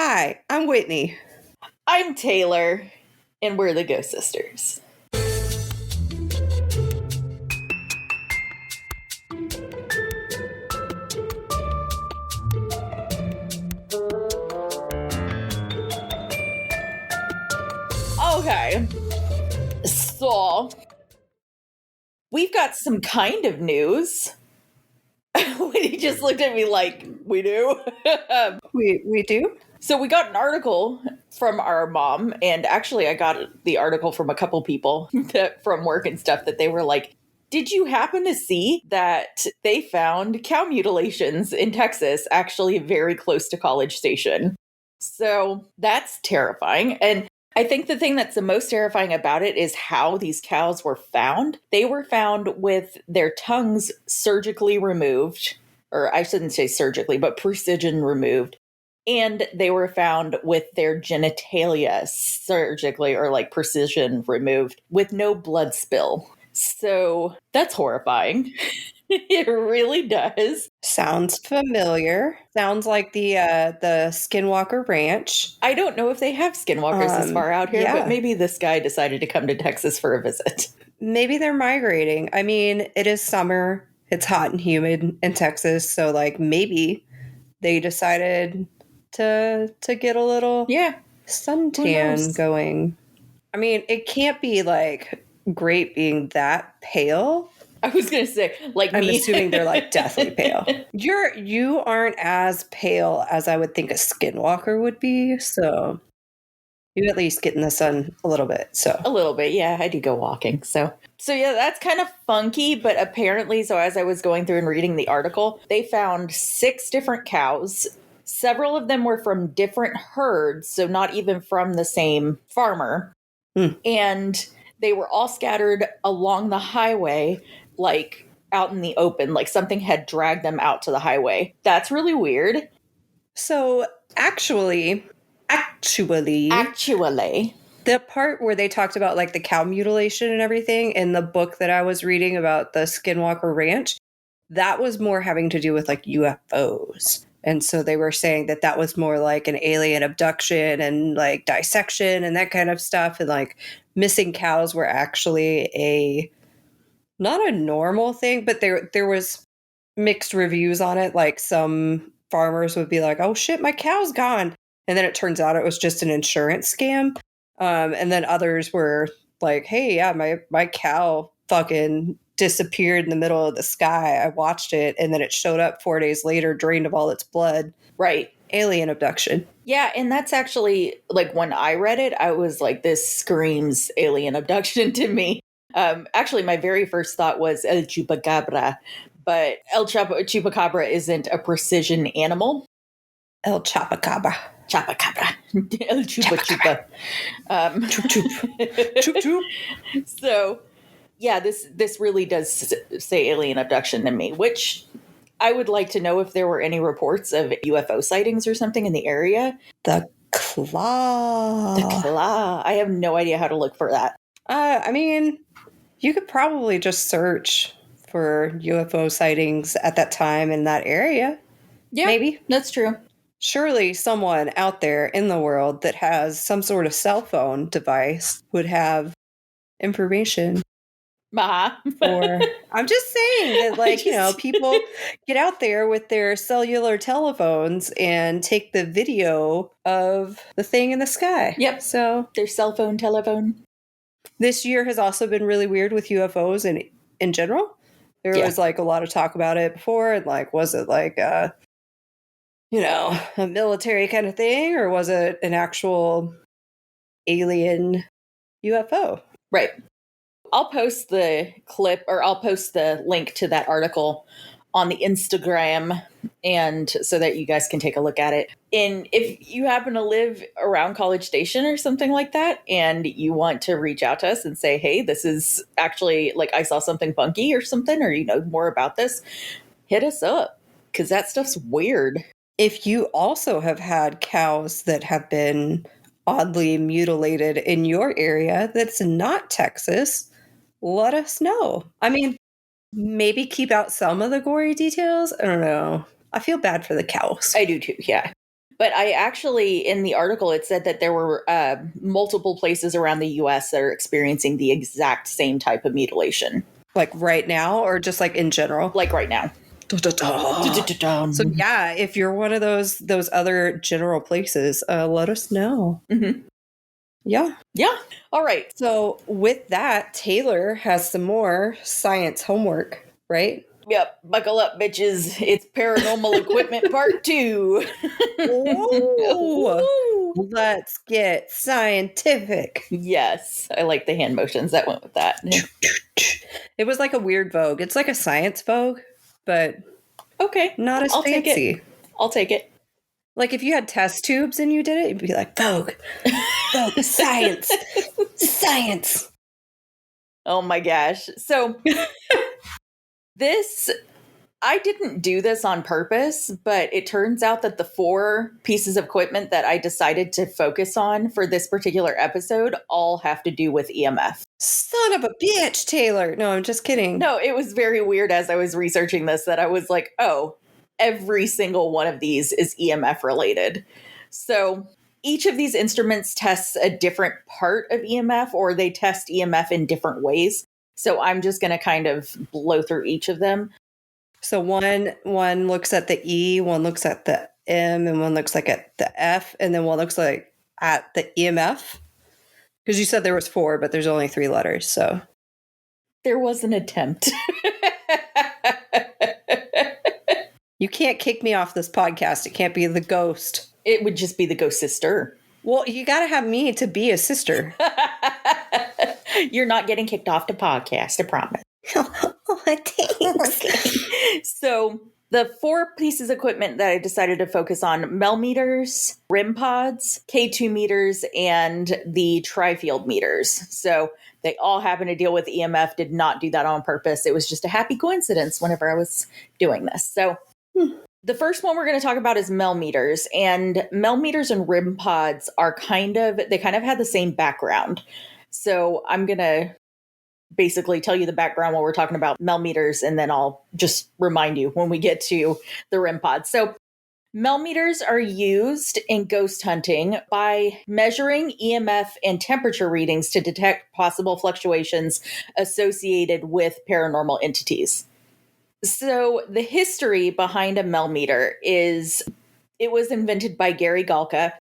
Hi, I'm Whitney. I'm Taylor, and we're the Ghost Sisters. Okay, so we've got some kind of news. He just looked at me like, we do? We do? So we got an article from our mom, and actually I got the article from a couple people from work and stuff that they were like, did you happen to see that they found cow mutilations in Texas actually very close to College Station? So that's terrifying. And I think the thing that's the most terrifying about it is how these cows were found. They were found with their tongues surgically removed, or I shouldn't say surgically, but precision removed. And they were found with their genitalia surgically or like precision removed with no blood spill. So that's horrifying. It really does. Sounds familiar. Sounds like the Skinwalker Ranch. I don't know if they have skinwalkers this far out here, yeah. but maybe this guy decided to come to Texas for a visit. Maybe they're migrating. I mean, it is summer. It's hot and humid in Texas, so like maybe they decided to get a little suntan going. I mean, it can't be like great being that pale. I was gonna say, like I'm me. assuming they're like deathly pale. You aren't as pale as I would think a skinwalker would be, so you at least get in the sun a little bit. So a little bit, yeah. I do go walking, so yeah, that's kind of funky. But apparently, so as I was going through and reading the article, they found 6 different cows. Several of them were from different herds, so not even from the same farmer, and they were all scattered along the highway, like out in the open, like something had dragged them out to the highway. That's really weird. So actually, the part where they talked about like the cow mutilation and everything in the book that I was reading about the Skinwalker Ranch, that was more having to do with like UFOs. And so they were saying that that was more like an alien abduction and like dissection and that kind of stuff. And like missing cows were actually not a normal thing, but there was mixed reviews on it. Like some farmers would be like, oh shit, my cow's gone. And then it turns out it was just an insurance scam. And then others were like, hey, yeah, my cow fucking disappeared in the middle of the sky. I watched it, and then it showed up 4 days later, drained of all its blood. Right. Alien abduction. Yeah, and that's actually, like, when I read it, I was like, this screams alien abduction to me. Actually, my very first thought was El Chupacabra, but El Chupacabra isn't a precision animal. El Chupacabra. Chupacabra. El Chupa Chupa. Chup chup. Chup chup. So, yeah, this really does say alien abduction to me, which I would like to know if there were any reports of UFO sightings or something in the area. The claw. The claw. I have no idea how to look for that. I mean, you could probably just search for UFO sightings at that time in that area. Yeah, maybe. That's true. Surely someone out there in the world that has some sort of cell phone device would have information. Or I'm just saying that, like, you know, people get out there with their cellular telephones and take the video of the thing in the sky. Yep. So their cell phone, telephone. This year has also been really weird with UFOs and in general. There was like a lot of talk about it before, and like, was it like a military kind of thing, or was it an actual alien UFO? Right. I'll post the clip, or I'll post the link to that article on the Instagram, and so that you guys can take a look at it. And if you happen to live around College Station or something like that, and you want to reach out to us and say, hey, this is actually, like, I saw something funky or something, or you know more about this, hit us up, because that stuff's weird. If you also have had cows that have been oddly mutilated in your area that's not Texas, let us know. I mean, maybe keep out some of the gory details. I don't know. I feel bad for the cows. I do too, yeah. But I actually, in the article, it said that there were multiple places around the U.S. that are experiencing the exact same type of mutilation. Like right now, or just like in general? Like right now. So yeah, if you're one of those other general places, let us know. Mm-hmm. Yeah. Yeah. All right. So with that, Taylor has some more science homework, right? Yep. Buckle up, bitches. It's Paranormal Equipment Part 2. Oh, let's get scientific. Yes. I like the hand motions that went with that. It was like a weird Vogue. It's like a science Vogue, but okay. not as I'll fancy. Take it. I'll take it. Like if you had test tubes and you did it, you'd be like, Vogue, Vogue, science, science. Oh my gosh. So I didn't do this on purpose, but it turns out that the 4 pieces of equipment that I decided to focus on for this particular episode all have to do with EMF. Son of a bitch, Taylor. No, I'm just kidding. No, it was very weird as I was researching this that I was like, oh, every single one of these is EMF related. So each of these instruments tests a different part of EMF, or they test EMF in different ways. So I'm just going to kind of blow through each of them. So one looks at the E, one looks at the M, and one looks like at the F, and then one looks like at the EMF. Because you said there was 4, but there's only 3 letters, so. There was an attempt. You can't kick me off this podcast. It can't be the ghost. It would just be the ghost sister. Well, you got to have me to be a sister. You're not getting kicked off the podcast, I promise. Oh, thanks. Okay. So the 4 pieces of equipment that I decided to focus on: Mel meters, RIM pods, K2 meters, and the tri-field meters. So they all happen to deal with EMF. Did not do that on purpose. It was just a happy coincidence whenever I was doing this. So the first one we're going to talk about is Mel meters. And Mel meters and RIM pods are kind of had the same background. So I'm going to basically tell you the background while we're talking about Mel meters, and then I'll just remind you when we get to the RIM pods. So Mel meters are used in ghost hunting by measuring EMF and temperature readings to detect possible fluctuations associated with paranormal entities. So the history behind a Mel meter is it was invented by Gary Galka,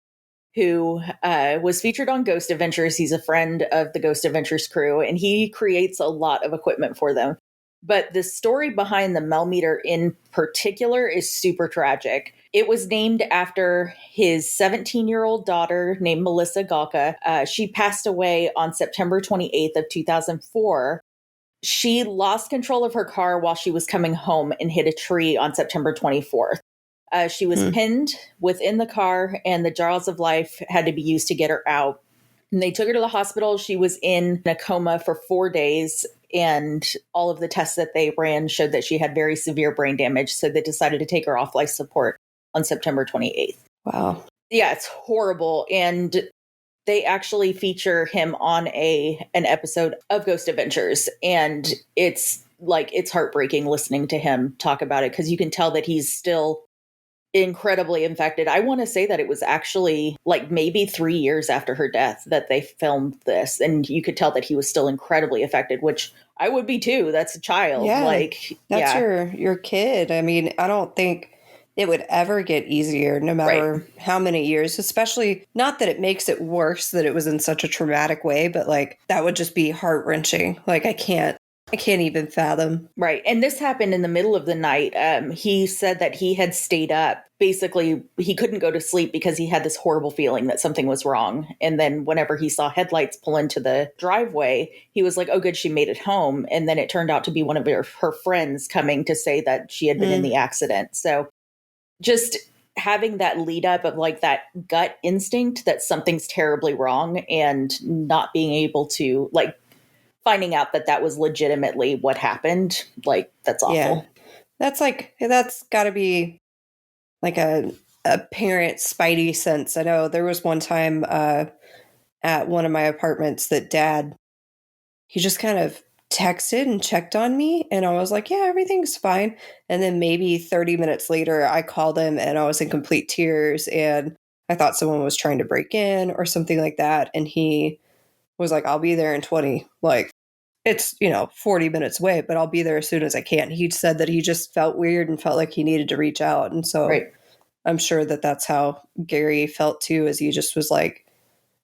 who was featured on Ghost Adventures. He's a friend of the Ghost Adventures crew, and he creates a lot of equipment for them. But the story behind the Mel meter in particular is super tragic. It was named after his 17-year-old daughter named Melissa Galka. She passed away on September 28th of 2004. She lost control of her car while she was coming home and hit a tree on September 24th. She was pinned within the car, and the jaws of life had to be used to get her out. And they took her to the hospital. She was in a coma for 4 days, and all of the tests that they ran showed that she had very severe brain damage. So they decided to take her off life support on September 28th. Wow. Yeah, it's horrible. And they actually feature him on an episode of Ghost Adventures. And it's heartbreaking listening to him talk about it, because you can tell that he's still incredibly infected. I want to say that it was actually like maybe 3 years after her death that they filmed this, and you could tell that he was still incredibly affected, which I would be too. That's a child. Yeah, that's your kid. I mean, I don't think it would ever get easier, no matter how many years, especially not that it makes it worse that it was in such a traumatic way, but like that would just be heart-wrenching. Like I can't even fathom. Right. And this happened in the middle of the night. He said that he had stayed up. Basically, he couldn't go to sleep because he had this horrible feeling that something was wrong. And then whenever he saw headlights pull into the driveway, he was like, oh, good, she made it home. And then it turned out to be one of her friends coming to say that she had been in the accident. So just having that lead up of like that gut instinct that something's terribly wrong, and not being able to like finding out that was legitimately what happened, like that's awful. Yeah. That's got to be like a parent spidey sense. I know there was one time at one of my apartments that Dad, he just kind of texted and checked on me, and I was like, yeah, everything's fine. And then maybe 30 minutes later, I called him and I was in complete tears, and I thought someone was trying to break in or something like that. And he was like, I'll be there in 20. Like, it's, 40 minutes away, but I'll be there as soon as I can. He said that he just felt weird and felt like he needed to reach out. And so Right. I'm sure that that's how Gary felt too, as he just was like,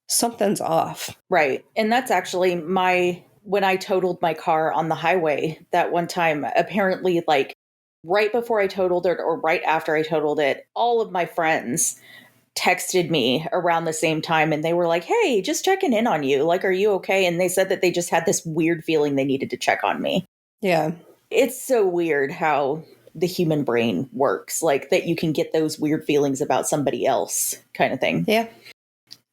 something's off. Right. And that's actually when I totaled my car on the highway that one time, apparently, like right before I totaled it or right after I totaled it, all of my friends texted me around the same time, and they were like, hey, just checking in on you. Like, are you okay? And they said that they just had this weird feeling they needed to check on me. Yeah. It's so weird how the human brain works, like that you can get those weird feelings about somebody else kind of thing. Yeah.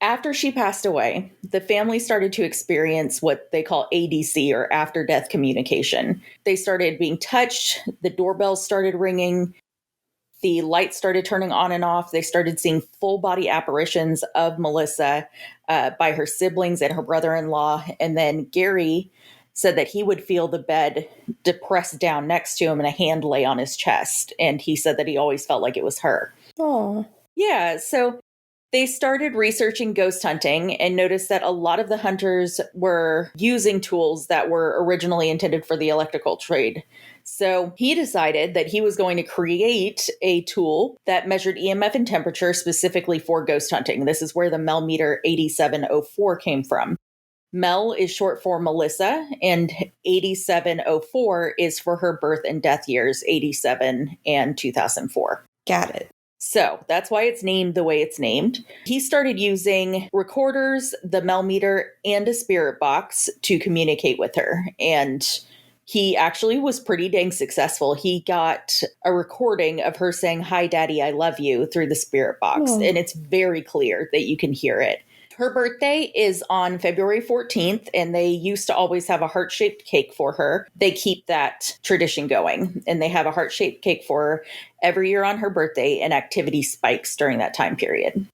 After she passed away, the family started to experience what they call ADC, or after death communication. They started being touched, the doorbells started ringing, the lights started turning on and off. They started seeing full body apparitions of Melissa by her siblings and her brother-in-law. And then Gary said that he would feel the bed depressed down next to him and a hand lay on his chest. And he said that he always felt like it was her. Oh. Yeah, so they started researching ghost hunting and noticed that a lot of the hunters were using tools that were originally intended for the electrical trade. So he decided that he was going to create a tool that measured EMF and temperature specifically for ghost hunting. This is where the Mel meter 8704 came from. Mel is short for Melissa, and 8704 is for her birth and death years, 87 and 2004. Got it. So that's why it's named the way it's named. He started using recorders, the Mel meter, and a spirit box to communicate with her. And he actually was pretty dang successful. He got a recording of her saying, "Hi, Daddy, I love you," through the spirit box. Oh. And it's very clear that you can hear it. Her birthday is on February 14th, and they used to always have a heart-shaped cake for her. They keep that tradition going, and they have a heart-shaped cake for her every year on her birthday, and activity spikes during that time period.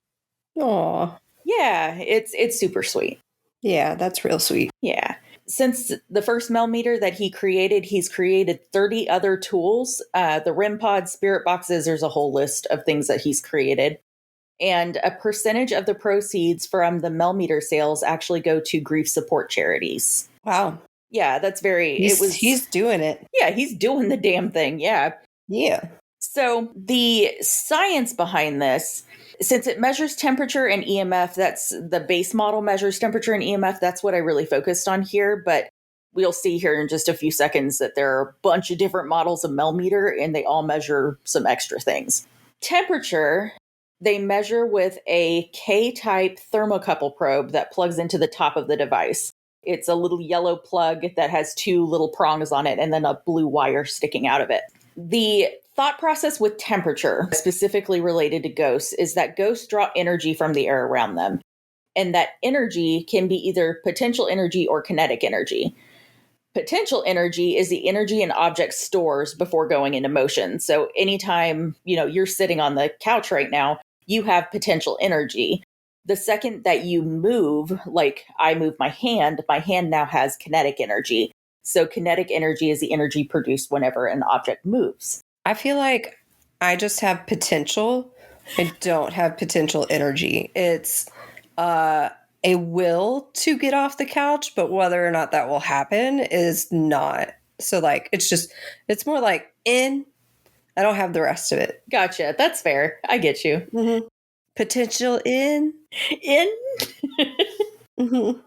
Aw. Yeah, it's super sweet. Yeah, that's real sweet. Yeah. Since the first Mel meter that he created, he's created 30 other tools. The REM pods, spirit boxes, there's a whole list of things that he's created. And a percentage of the proceeds from the Mel meter sales actually go to grief support charities. Wow. Yeah, that's He's doing it. Yeah, he's doing the damn thing. Yeah. Yeah. So the science behind this, since it measures temperature and EMF, that's the base model measures temperature and EMF. That's what I really focused on here. But we'll see here in just a few seconds that there are a bunch of different models of Mel meter, and they all measure some extra things. Temperature, they measure with a K-type thermocouple probe that plugs into the top of the device. It's a little yellow plug that has two little prongs on it and then a blue wire sticking out of it. The thought process with temperature, specifically related to ghosts, is that ghosts draw energy from the air around them. And that energy can be either potential energy or kinetic energy. Potential energy is the energy an object stores before going into motion. So anytime, you're sitting on the couch right now, you have potential energy. The second that you move, like I move my hand now has kinetic energy. So kinetic energy is the energy produced whenever an object moves. I feel like I just have potential. I don't have potential energy. It's a will to get off the couch, but whether or not that will happen is not. So like, it's more like I don't have the rest of it. Gotcha. That's fair. I get you. Mm-hmm. Potential in. Mm-hmm.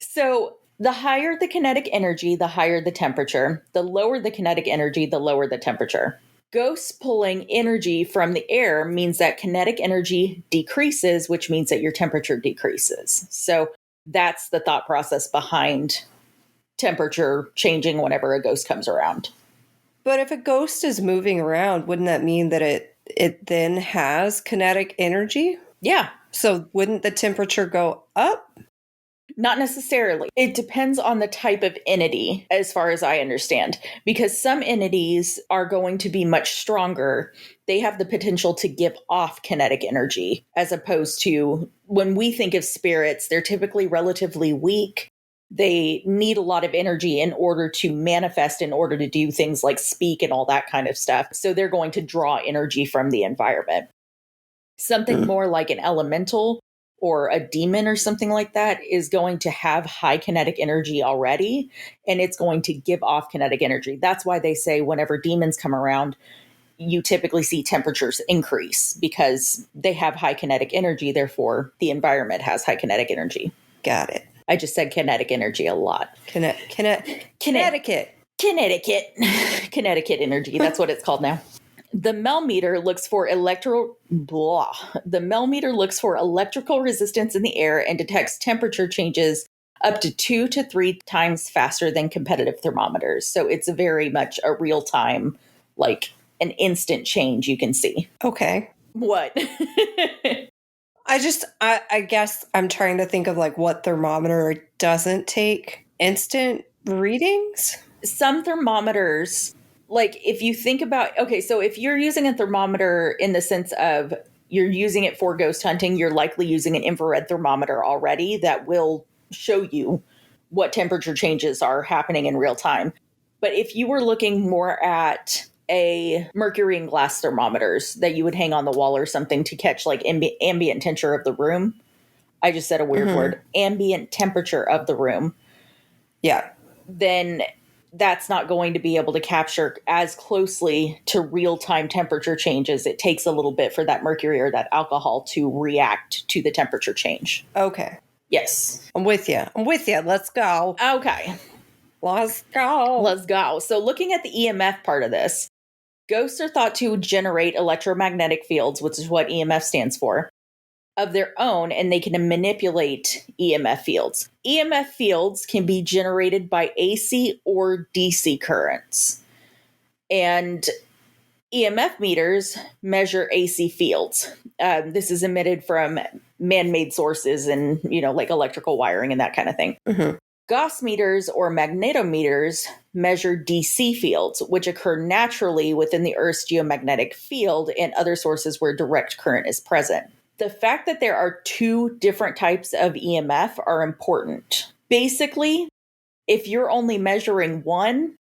So the higher the kinetic energy, the higher the temperature. The lower the kinetic energy, the lower the temperature. Ghosts pulling energy from the air means that kinetic energy decreases, which means that your temperature decreases. So that's the thought process behind temperature changing whenever a ghost comes around. But if a ghost is moving around, wouldn't that mean that it then has kinetic energy? Yeah. So wouldn't the temperature go up? Not necessarily. It depends on the type of entity, as far as I understand, because some entities are going to be much stronger. They have the potential to give off kinetic energy, as opposed to when we think of spirits, they're typically relatively weak. They need a lot of energy in order to manifest, in order to do things like speak and all that kind of stuff. So they're going to draw energy from the environment. Something more like an elemental or a demon or something like that is going to have high kinetic energy already, and it's going to give off kinetic energy. That's why they say whenever demons come around, you typically see temperatures increase because they have high kinetic energy. Therefore, the environment has high kinetic energy. Got it. I just said kinetic energy a lot. Connecticut. Connecticut energy. That's what it's called now. The Mel meter looks for electrical resistance in the air and detects temperature changes up to 2 to 3 times faster than competitive thermometers. So it's very much a real time, like an instant change you can see. Okay. What? I guess I'm trying to think of like what thermometer doesn't take instant readings. Some thermometers, like if you think about, okay, so if you're using a thermometer in the sense of you're using it for ghost hunting, you're likely using an infrared thermometer already that will show you what temperature changes are happening in real time. But if you were looking more at a mercury and glass thermometers that you would hang on the wall or something to catch like ambient temperature of the room. I just said a weird word. Ambient temperature of the room. Yeah. Then that's not going to be able to capture as closely to real-time temperature changes. It takes a little bit for that mercury or that alcohol to react to the temperature change. Okay. Yes. I'm with you. Let's go. Okay. Let's go. So looking at the EMF part of this, ghosts are thought to generate electromagnetic fields, which is what EMF stands for, of their own, and they can manipulate EMF fields. EMF fields can be generated by AC or DC currents. And EMF meters measure AC fields. This is emitted from man-made sources and, like electrical wiring and that kind of thing. Mm-hmm. Gauss meters or magnetometers measure DC fields, which occur naturally within the Earth's geomagnetic field and other sources where direct current is present. The fact that there are 2 different types of EMF are important. Basically, if you're only measuring one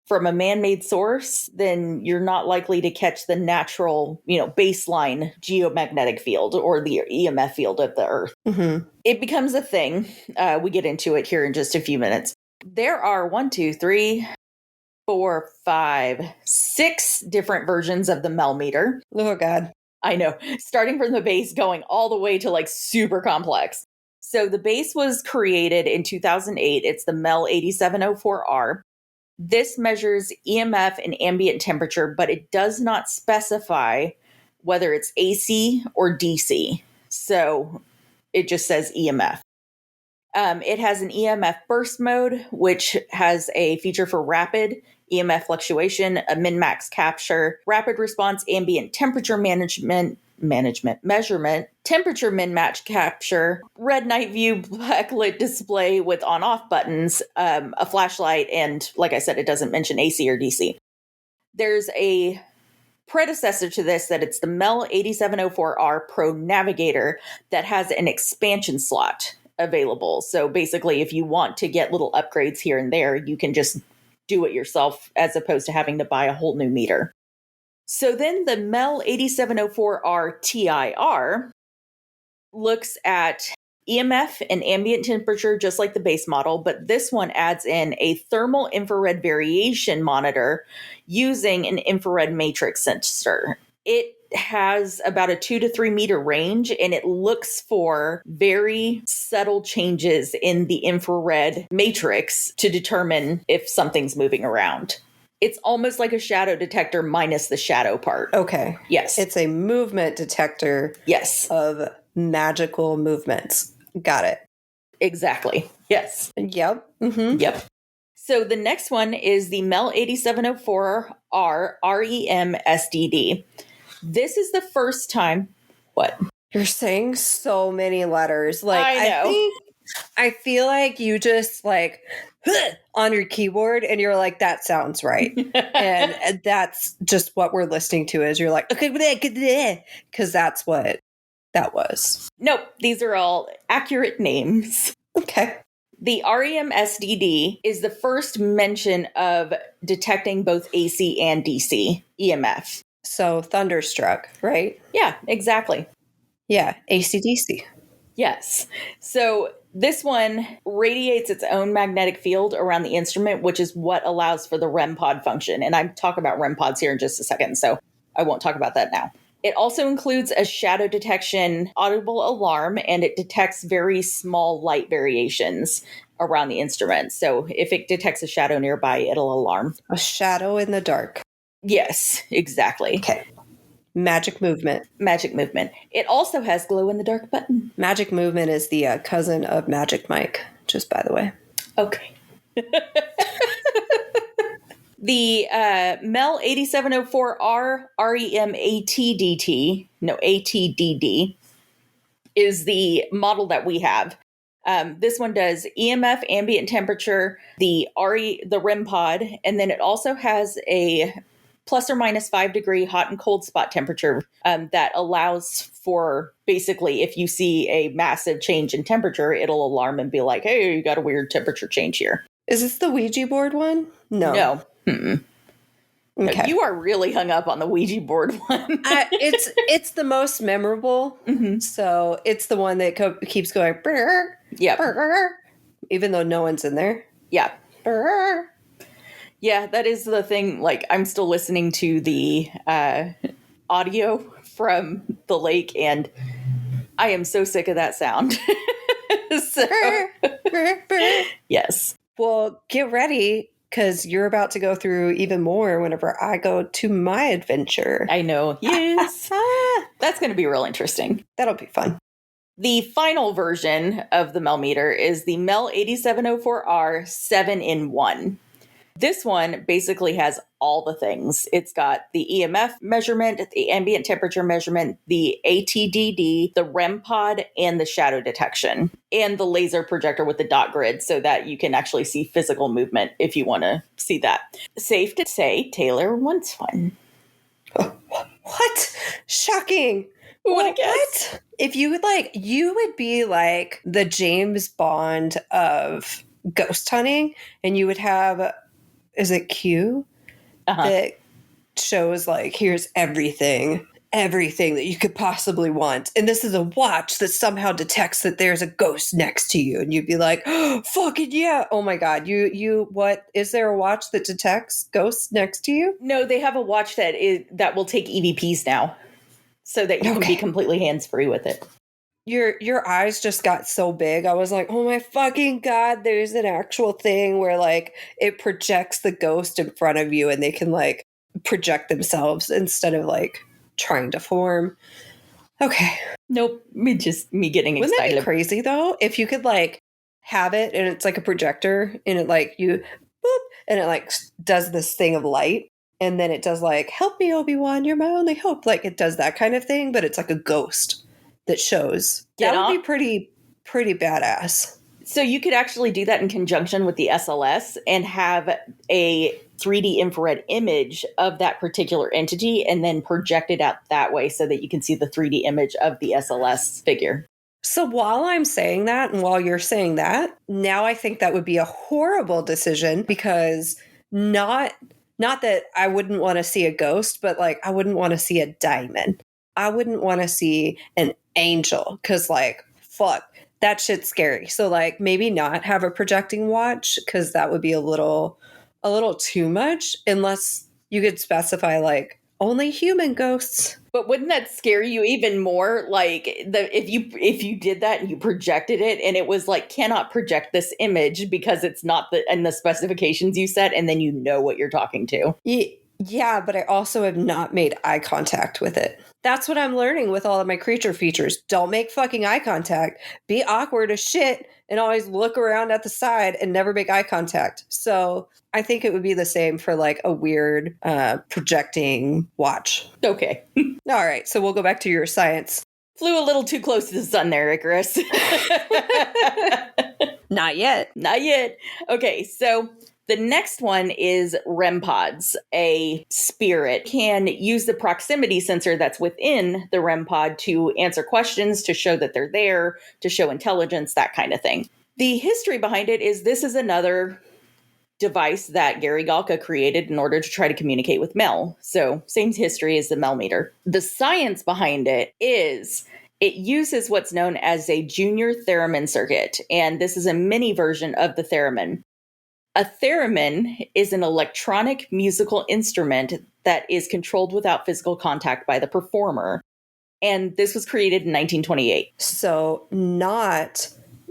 from a man-made source, then you're not likely to catch the natural, baseline geomagnetic field or the EMF field of the Earth. Mm-hmm. It becomes a thing. We get into it here in just a few minutes. There are 6 different versions of the Mel meter. Oh, God. I know. Starting from the base, going all the way to like super complex. So the base was created in 2008. It's the Mel 8704R. This measures EMF and ambient temperature, but it does not specify whether it's AC or DC. So it just says EMF. It has an EMF burst mode, which has a feature for rapid EMF fluctuation, a min-max capture, rapid response, ambient temperature measurement, temperature min-max capture, red night view, backlit display with on-off buttons, a flashlight, and like I said, it doesn't mention AC or DC. There's a predecessor to this that it's the Mel 8704R Pro Navigator that has an expansion slot available. So basically, if you want to get little upgrades here and there, you can just do it yourself as opposed to having to buy a whole new meter. So then the Mel 8704R TIR looks at EMF and ambient temperature just like the base model, but this one adds in a thermal infrared variation monitor using an infrared matrix sensor. It has about a 2 to 3 meter range, and it looks for very subtle changes in the infrared matrix to determine if something's moving around. It's almost like a shadow detector minus the shadow part. Okay. Yes. It's a movement detector. Yes. Of magical movements. Got it. Exactly. Yes. Yep. Mm-hmm. Yep. So the next one is the Mel 8704R REM SDD. This is the first time. What? You're saying so many letters. Like, I know. I feel like you just like on your keyboard and you're like, that sounds right. and that's just what we're listening to is you're like, okay, because that's what that was. Nope. These are all accurate names. Okay. The REM-SDD is the first mention of detecting both AC and DC EMF. So thunderstruck, right? Yeah, exactly. Yeah, AC/DC. Yes. So this one radiates its own magnetic field around the instrument, which is what allows for the REM pod function. And I'm talking about REM pods here in just a second, so I won't talk about that now. It also includes a shadow detection audible alarm, and it detects very small light variations around the instrument. So if it detects a shadow nearby, it'll alarm. A shadow in the dark. Yes, exactly. Okay. Magic movement. Magic movement. It also has glow in the dark button. Magic movement is the cousin of Magic Mike, just by the way. Okay. The MEL 8704R ATDD is the model that we have. This one does EMF, ambient temperature, the REM pod, and then it also has a plus or minus 5 degree hot and cold spot temperature that allows for basically if you see a massive change in temperature, it'll alarm and be like, hey, you got a weird temperature change here. Is this the Ouija board one? No. No. Mm-mm. Okay. No, you are really hung up on the Ouija board one. It's the most memorable. Mm-hmm. So it's the one that keeps going, brr, Yeah. brr, even though no one's in there. Yeah. Brr. Yeah, that is the thing. Like, I'm still listening to the audio from the lake, and I am so sick of that sound. So, Brr, brr. yes. Well, get ready, because you're about to go through even more whenever I go to my adventure. I know. Yes. That's going to be real interesting. That'll be fun. The final version of the MEL meter is the MEL 8704R 7-in-1. This one basically has all the things. It's got the EMF measurement, the ambient temperature measurement, the ATDD, the REM pod, and the shadow detection, and the laser projector with the dot grid so that you can actually see physical movement if you want to see that. Safe to say, Taylor wants one. What? Shocking. What? If you would you would be like the James Bond of ghost hunting, and you would have, is it Q? That shows here's everything that you could possibly want. And this is a watch that somehow detects that there's a ghost next to you. And you'd be like, oh, fucking yeah. Oh my God. What, is there a watch that detects ghosts next to you? No, they have a watch that will take EVPs now so that you can be completely hands-free with it. Your eyes just got so big. I was like, oh my fucking God, there's an actual thing where it projects the ghost in front of you and they can project themselves instead of trying to form. Okay. Nope. Just me getting excited. Wouldn't that be crazy though? If you could have it and it's like a projector and it you boop and it does this thing of light and then it does help me, Obi-Wan, you're my only hope. It does that kind of thing, but it's like a ghost that shows. That would be pretty badass. So you could actually do that in conjunction with the SLS and have a 3D infrared image of that particular entity and then project it out that way so that you can see the 3D image of the SLS figure. So while I'm saying that and while you're saying that, now I think that would be a horrible decision because not that I wouldn't want to see a ghost, but I wouldn't want to see a diamond. I wouldn't want to see an angel because fuck, that shit's scary. So maybe not have a projecting watch because that would be a little too much unless you could specify only human ghosts. But wouldn't that scare you even more? If you did that and you projected it and it was cannot project this image because it's not in the specifications you set, and then you know what you're talking to. Yeah, but I also have not made eye contact with it. That's what I'm learning with all of my creature features. Don't make fucking eye contact. Be awkward as shit and always look around at the side and never make eye contact. So I think it would be the same for a weird projecting watch. Okay. All right. So we'll go back to your science. Flew a little too close to the sun there, Icarus. Not yet. Not yet. Okay. So the next one is REM pods. A spirit can use the proximity sensor that's within the REM pod to answer questions, to show that they're there, to show intelligence, that kind of thing. The history behind it is this is another device that Gary Galka created in order to try to communicate with Mel. So same history as the Mel meter. The science behind it is it uses what's known as a junior theremin circuit. And this is a mini version of the theremin. A theremin is an electronic musical instrument that is controlled without physical contact by the performer. And this was created in 1928. So not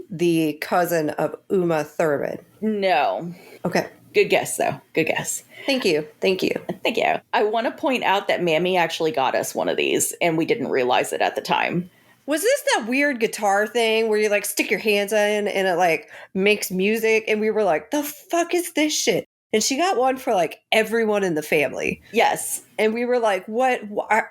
the cousin of Uma Thurman. No. Okay. Good guess, though. Good guess. Thank you. Thank you. Thank you. I want to point out that Mammy actually got us one of these, and we didn't realize it at the time. Was this that weird guitar thing where you like stick your hands in and it like makes music? And we were like, the fuck is this shit? And she got one for like everyone in the family. Yes. And we were like, what?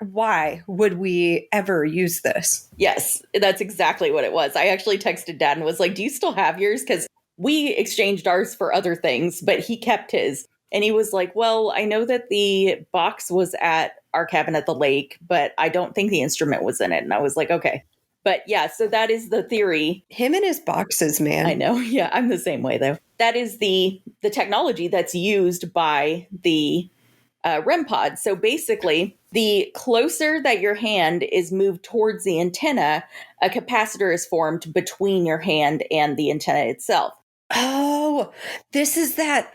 Why would we ever use this? Yes, that's exactly what it was. I actually texted Dad and was like, do you still have yours? Because we exchanged ours for other things, but he kept his. And he was like, well, I know that the box was at our cabin at the lake, but I don't think the instrument was in it. And I was like, okay. But yeah, so that is the theory. Him and his boxes, man. I know. Yeah, I'm the same way, though. That is the technology that's used by the REM pod. So basically, the closer that your hand is moved towards the antenna, a capacitor is formed between your hand and the antenna itself. Oh, this is that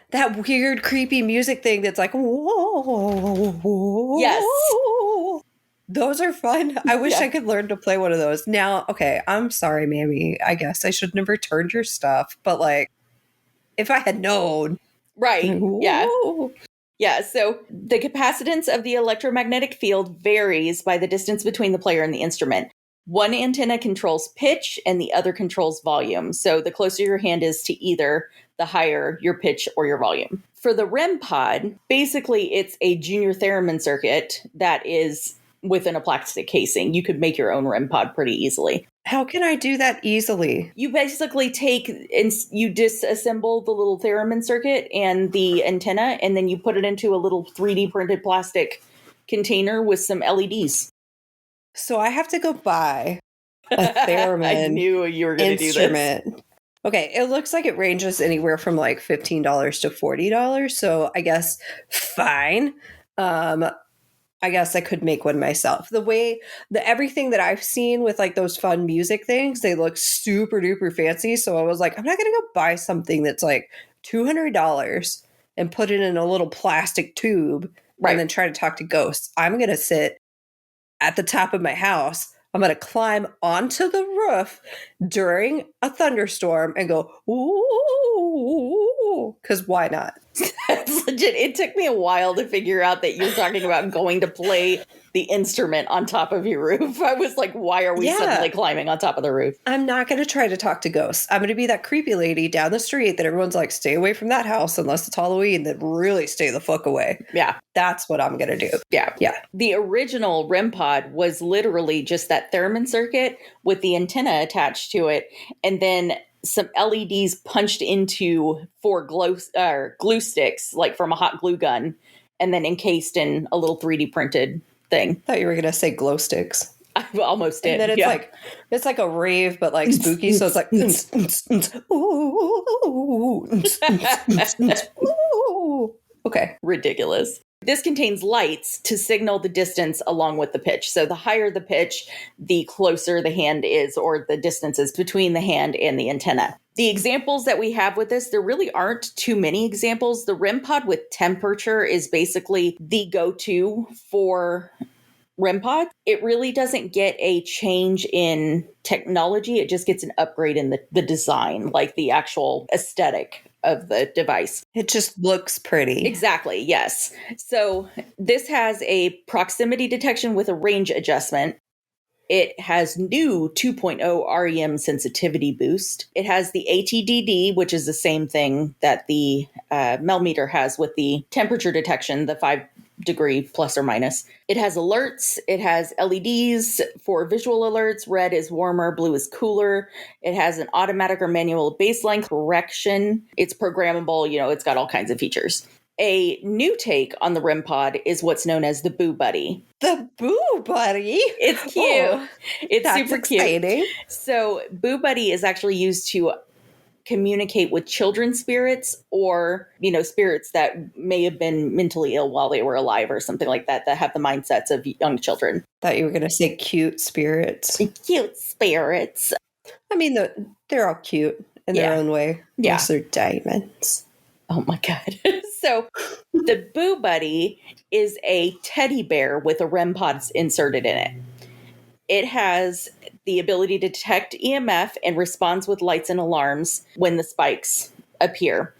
weird, creepy music thing that's like, whoa. Yes. Those are fun. I wish I could learn to play one of those. Now, okay, I'm sorry, Mammy. I guess I should never returned your stuff. But like, if I had known. Right. Yeah. Whoa. Yeah. So the capacitance of the electromagnetic field varies by the distance between the player and the instrument. One antenna controls pitch and the other controls volume. So the closer your hand is to either, the higher your pitch or your volume. For the REM pod, basically it's a junior theremin circuit that is within a plastic casing. You could make your own REM pod pretty easily. How can I do that easily? You basically take and you disassemble the little theremin circuit and the antenna, and then you put it into a little 3D printed plastic container with some LEDs. So I have to go buy a theremin I knew you were going to do this. Okay, it looks like it ranges anywhere from like $15 to $40. So I guess fine. I guess I could make one myself. Everything that I've seen with like those fun music things, they look super duper fancy. So I was like, I'm not going to go buy something that's like $200 and put it in a little plastic tube and then try to talk to ghosts. I'm going to sit at the top of my house. I'm going to climb onto the roof during a thunderstorm and go, ooh, because why not? That's legit. It took me a while to figure out that you're talking about going to play the instrument on top of your roof. I was like, why are we suddenly climbing on top of the roof? I'm not going to try to talk to ghosts. I'm going to be that creepy lady down the street that everyone's like, stay away from that house unless it's Halloween, then really stay the fuck away. Yeah. That's what I'm going to do. Yeah. Yeah. The original REM pod was literally just that theremin circuit with the antenna attached to it. And then some LEDs punched into 4 glue sticks, like from a hot glue gun, and then encased in a little 3D printed thing. I thought you were going to say glow sticks. I almost did. And then it's like a rave, but like spooky. So it's like, ooh. Okay. Ridiculous. This contains lights to signal the distance along with the pitch. So the higher the pitch, the closer the hand is, or the distance is between the hand and the antenna. The examples that we have with this, there really aren't too many examples. The REM pod with temperature is basically the go-to for REM pod. It really doesn't get a change in technology. It just gets an upgrade in the design, like the actual aesthetic of the device. It just looks pretty. Exactly, yes. So this has a proximity detection with a range adjustment. It has new 2.0 REM sensitivity boost. It has the ATDD, which is the same thing that the Mel meter has with the temperature detection, the 5-degree plus or minus. It has alerts. It has LEDs for visual alerts. Red is warmer, blue is cooler. It has an automatic or manual baseline correction. It's programmable. It's got all kinds of features. A new take on the REM pod is what's known as the Boo Buddy. The Boo Buddy? It's cute. It's that's super exciting. cute. So Boo Buddy is actually used to communicate with children's spirits or, spirits that may have been mentally ill while they were alive or something like that, that have the mindsets of young children. Thought you were going to say cute spirits. Cute spirits. I mean, they're all cute in their own way. Yeah. Unless they're diamonds. Oh my God. So the Boo Buddy is a teddy bear with a REM pod inserted in it. It has the ability to detect EMF and responds with lights and alarms when the spikes appear.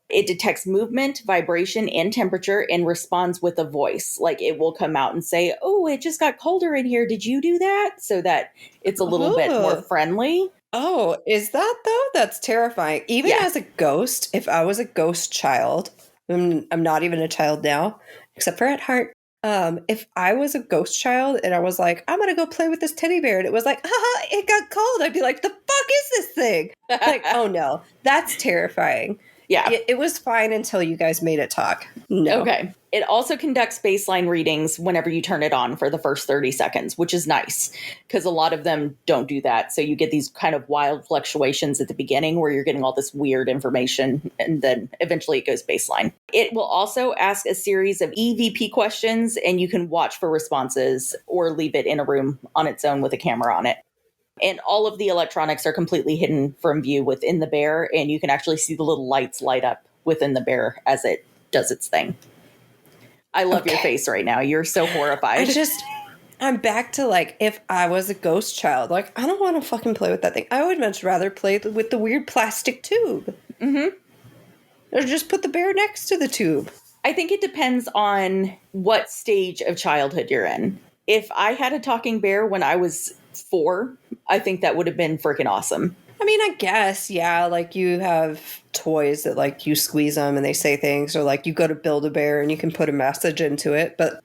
It detects movement, vibration, and temperature and responds with a voice. Like it will come out and say, "Oh, it just got colder in here. Did you do that?" So that it's a little bit more friendly. Oh, is that though? That's terrifying. Even as a ghost, if I was a ghost child, I'm not even a child now, except for at heart. If I was a ghost child and I was like, I'm gonna go play with this teddy bear, and it was like, haha, it got cold, I'd be like, the fuck is this thing? Like, oh no, that's terrifying. Yeah. It was fine until you guys made it talk. No. Okay. It also conducts baseline readings whenever you turn it on for the first 30 seconds, which is nice because a lot of them don't do that. So you get these kind of wild fluctuations at the beginning where you're getting all this weird information and then eventually it goes baseline. It will also ask a series of EVP questions and you can watch for responses or leave it in a room on its own with a camera on it. And all of the electronics are completely hidden from view within the bear, and you can actually see the little lights light up within the bear as it does its thing. I love your face right now. You're so horrified. I'm back to like, if I was a ghost child, like, I don't want to fucking play with that thing. I would much rather play with the weird plastic tube. Mm-hmm. Or just put the bear next to the tube. I think it depends on what stage of childhood you're in. If I had a talking bear when I was 4, I think that would have been freaking awesome. I mean, I guess, yeah, like you have toys that like you squeeze them and they say things, or like you go to Build-A-Bear and you can put a message into it. But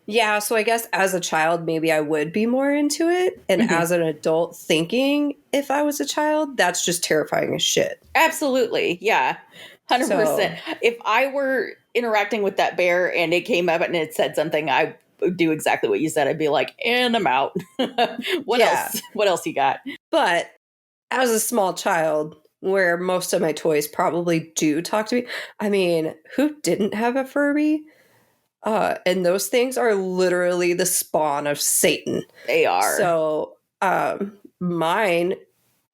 yeah, so I guess as a child, maybe I would be more into it. And as an adult thinking, if I was a child, that's just terrifying as shit. Absolutely. Yeah. 100%. So, if I were interacting with that bear and it came up and it said something, I would do exactly what you said. I'd be like, and I'm out. What else? What else you got? But as a small child, where most of my toys probably do talk to me, I mean, who didn't have a Furby? And those things are literally the spawn of Satan. They are. So mine,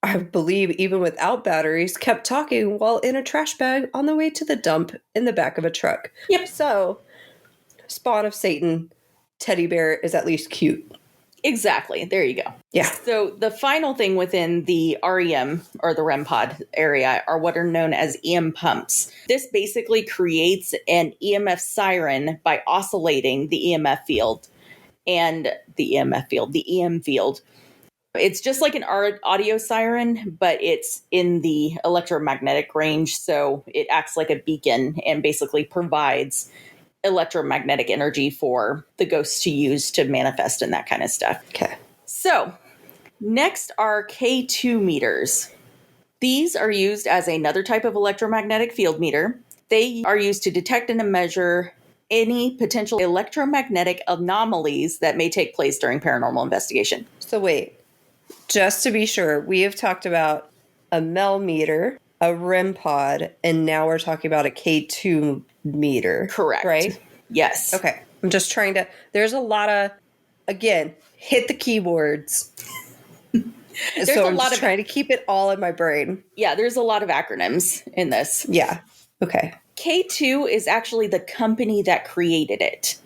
I believe, even without batteries, kept talking while in a trash bag on the way to the dump in the back of a truck. Yep. So spawn of Satan, teddy bear is at least cute. Exactly. There you go. Yeah. So the final thing within the REM or the REM pod area are what are known as EM pumps. This basically creates an EMF siren by oscillating the EMF field and the EM field. It's just like an audio siren, but it's in the electromagnetic range. So it acts like a beacon and basically provides electromagnetic energy for the ghosts to use to manifest and that kind of stuff. Okay. So next are K2 meters. These are used as another type of electromagnetic field meter. They are used to detect and measure any potential electromagnetic anomalies that may take place during paranormal investigation. So wait, just to be sure, we have talked about a Mel meter, a REM pod, and now we're talking about a K2 meter. Correct. Right? Yes. Okay. I'm just trying to, there's a lot of, again, hit the keyboards. So I'm just trying to keep it all in my brain. Yeah, there's a lot of acronyms in this. Yeah. Okay. K2 is actually the company that created it.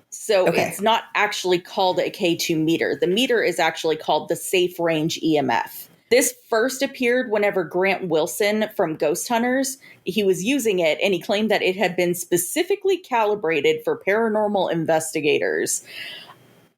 So It's not actually called a K2 meter. The meter is actually called the Safe Range EMF. This first appeared whenever Grant Wilson from Ghost Hunters, he was using it and he claimed that it had been specifically calibrated for paranormal investigators.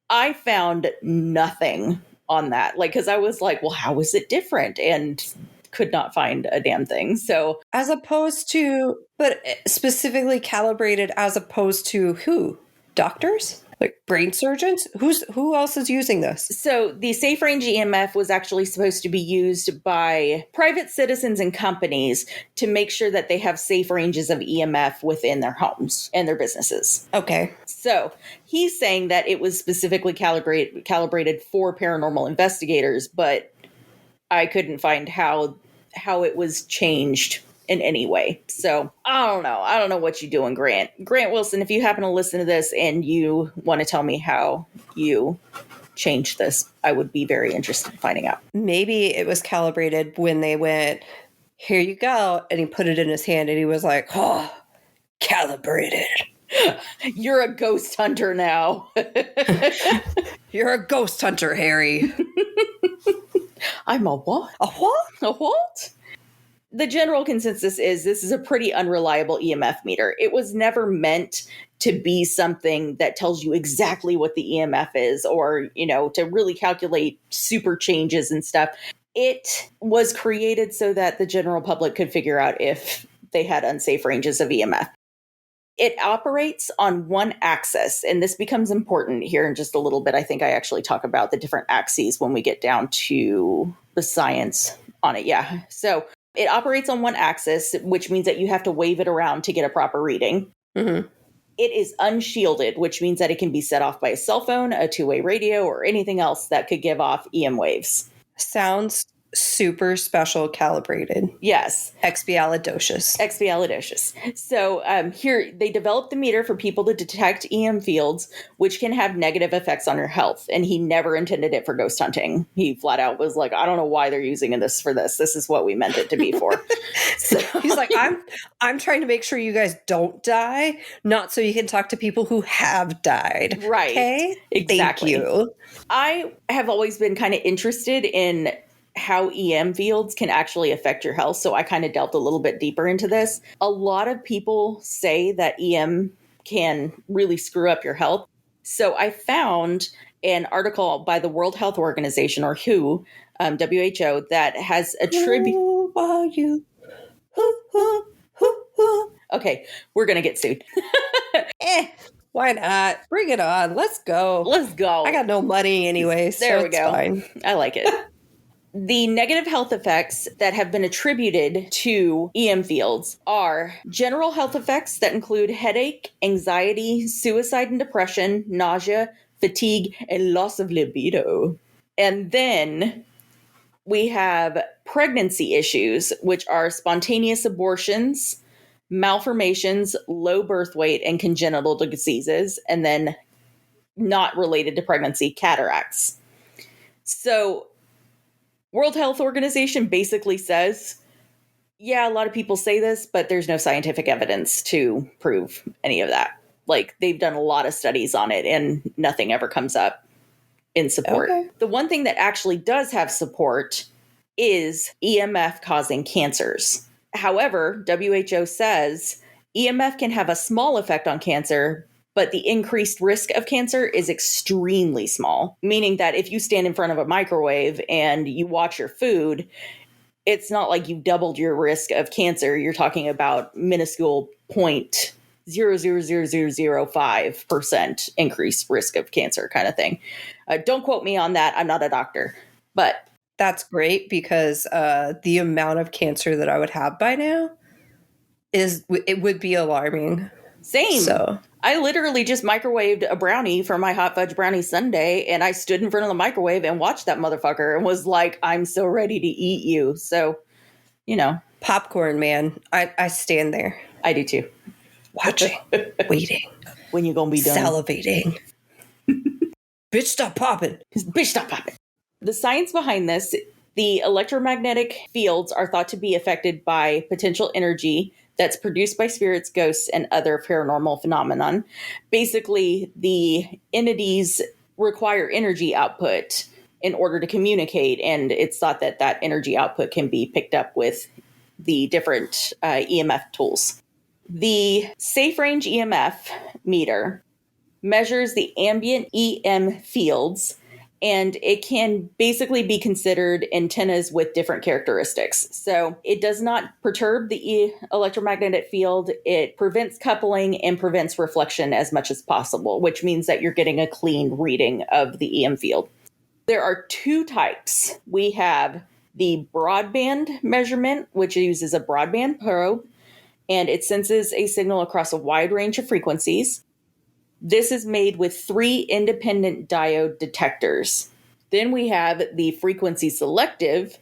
I found nothing on that. Like, because I was like, well, how is it different? And could not find a damn thing. So as opposed to, but specifically calibrated as opposed to who? Doctors? Like brain surgeons? Who else is using this? So the Safe Range EMF was actually supposed to be used by private citizens and companies to make sure that they have safe ranges of EMF within their homes and their businesses. Okay. So he's saying that it was specifically calibrated for paranormal investigators, but I couldn't find how how it was changed in any way. So I don't know. I don't know what you're doing, Grant. Grant Wilson, if you happen to listen to this and you want to tell me how you changed this, I would be very interested in finding out. Maybe it was calibrated when they went, here you go. And he put it in his hand and he was like, oh, calibrated. You're a ghost hunter now. You're a ghost hunter, Harry. I'm a what? A what? A what? The general consensus is this is a pretty unreliable EMF meter. It was never meant to be something that tells you exactly what the EMF is or, you know, to really calculate super changes and stuff. It was created so that the general public could figure out if they had unsafe ranges of EMF. It operates on one axis, and this becomes important here in just a little bit. I think I actually talk about the different axes when we get down to the science on it. Yeah. So it operates on one axis, which means that you have to wave it around to get a proper reading. Mm-hmm. It is unshielded, which means that it can be set off by a cell phone, a two-way radio, or anything else that could give off EM waves. Sounds super special calibrated. Yes. Expialidocious. So here they developed the meter for people to detect EM fields, which can have negative effects on your health. And he never intended it for ghost hunting. He flat out was like, I don't know why they're using this for this. This is what we meant it to be for. So he's like, I'm trying to make sure you guys don't die, not so you can talk to people who have died. Right. Okay? Exactly. Thank you. I have always been kind of interested in how EM fields can actually affect your health. So I kind of delved a little bit deeper into this. A lot of people say that EM can really screw up your health. So I found an article by the World Health Organization, or WHO, WHO, that has attributed... Okay, we're going to get sued. Why not? Bring it on. Let's go. Let's go. I got no money anyway, so there we go. Fine. I like it. The negative health effects that have been attributed to EM fields are general health effects that include headache, anxiety, suicide and depression, nausea, fatigue, and loss of libido. And then we have pregnancy issues, which are spontaneous abortions, malformations, low birth weight, and congenital diseases, and then not related to pregnancy, cataracts. So World Health Organization basically says, yeah, a lot of people say this, but there's no scientific evidence to prove any of that. Like, they've done a lot of studies on it and nothing ever comes up in support. Okay. The one thing that actually does have support is EMF causing cancers. However, WHO says EMF can have a small effect on cancer, but the increased risk of cancer is extremely small, meaning that if you stand in front of a microwave and you watch your food, it's not like you've doubled your risk of cancer. You're talking about minuscule 0.00005% increased risk of cancer kind of thing. Don't quote me on that. I'm not a doctor, but that's great because the amount of cancer that I would have by now it would be alarming. Same. So I literally just microwaved a brownie for my hot fudge brownie sundae, and I stood in front of the microwave and watched that motherfucker and was like, I'm so ready to eat you. So, you know. Popcorn, man. I stand there. I do too. Watching. Waiting. When you gonna be done? Salivating. Bitch, stop popping. Bitch, stop popping. The science behind this, the electromagnetic fields are thought to be affected by potential energy that's produced by spirits, ghosts, and other paranormal phenomenon. Basically, the entities require energy output in order to communicate, and it's thought that that energy output can be picked up with the different EMF tools. The safe range EMF meter measures the ambient EM fields, and it can basically be considered antennas with different characteristics. So it does not perturb the electromagnetic field. It prevents coupling and prevents reflection as much as possible, which means that you're getting a clean reading of the EM field. There are two types. We have the broadband measurement, which uses a broadband probe, and it senses a signal across a wide range of frequencies. This is made with 3 independent diode detectors. Then we have the frequency selective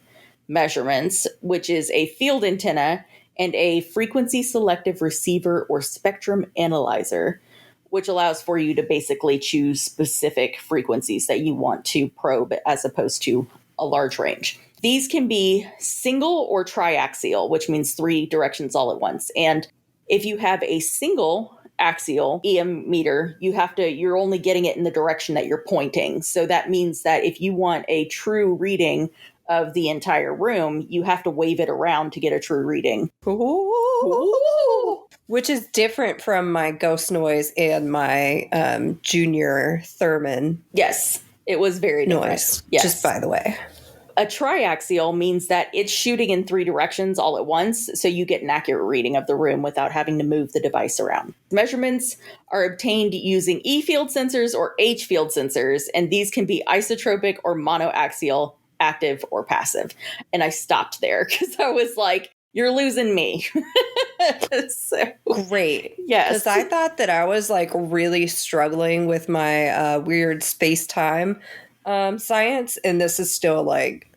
measurements, which is a field antenna, and a frequency selective receiver or spectrum analyzer, which allows for you to basically choose specific frequencies that you want to probe as opposed to a large range. These can be single or triaxial, which means 3 directions all at once. And if you have a single axial EM meter, you're only getting it in the direction that you're pointing. So that means that if you want a true reading of the entire room, you have to wave it around to get a true reading. Ooh. Which is different from my ghost noise and my junior Thurman. Yes, it was very different. Noise, yes. Just by the way. A triaxial means that it's shooting in 3 directions all at once, so you get an accurate reading of the room without having to move the device around. Measurements are obtained using E field sensors or H field sensors, and these can be isotropic or monoaxial, active or passive. And I stopped there because I was like, you're losing me. So, great. Yes. Because I thought that I was like really struggling with my weird space-time science, and this is still like,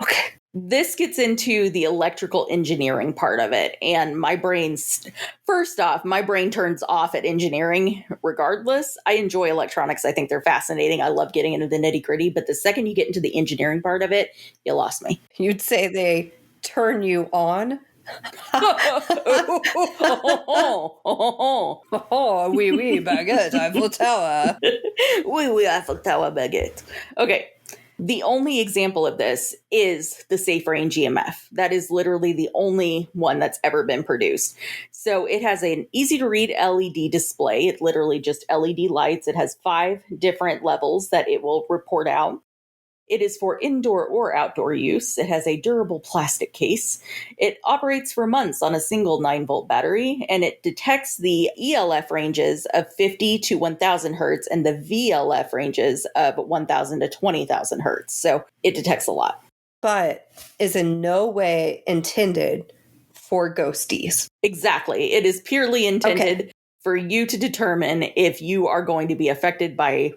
okay. This gets into the electrical engineering part of it. And my brain turns off at engineering regardless. I enjoy electronics. I think they're fascinating. I love getting into the nitty gritty. But the second you get into the engineering part of it, you lost me. You'd say they turn you on? Oui, baguette, Eiffel Tower. Oui, Eiffel Tower baguette. Okay. The only example of this is the safe range EMF. That is literally the only one that's ever been produced. So it has an easy to read LED display. It literally just LED lights. It has 5 different levels that it will report out. It is for indoor or outdoor use. It has a durable plastic case. It operates for months on a single 9-volt battery, and it detects the ELF ranges of 50 to 1000 hertz and the VLF ranges of 1000 to 20,000 hertz. So it detects a lot. But is in no way intended for ghosties. Exactly. It is purely intended for you to determine if you are going to be affected by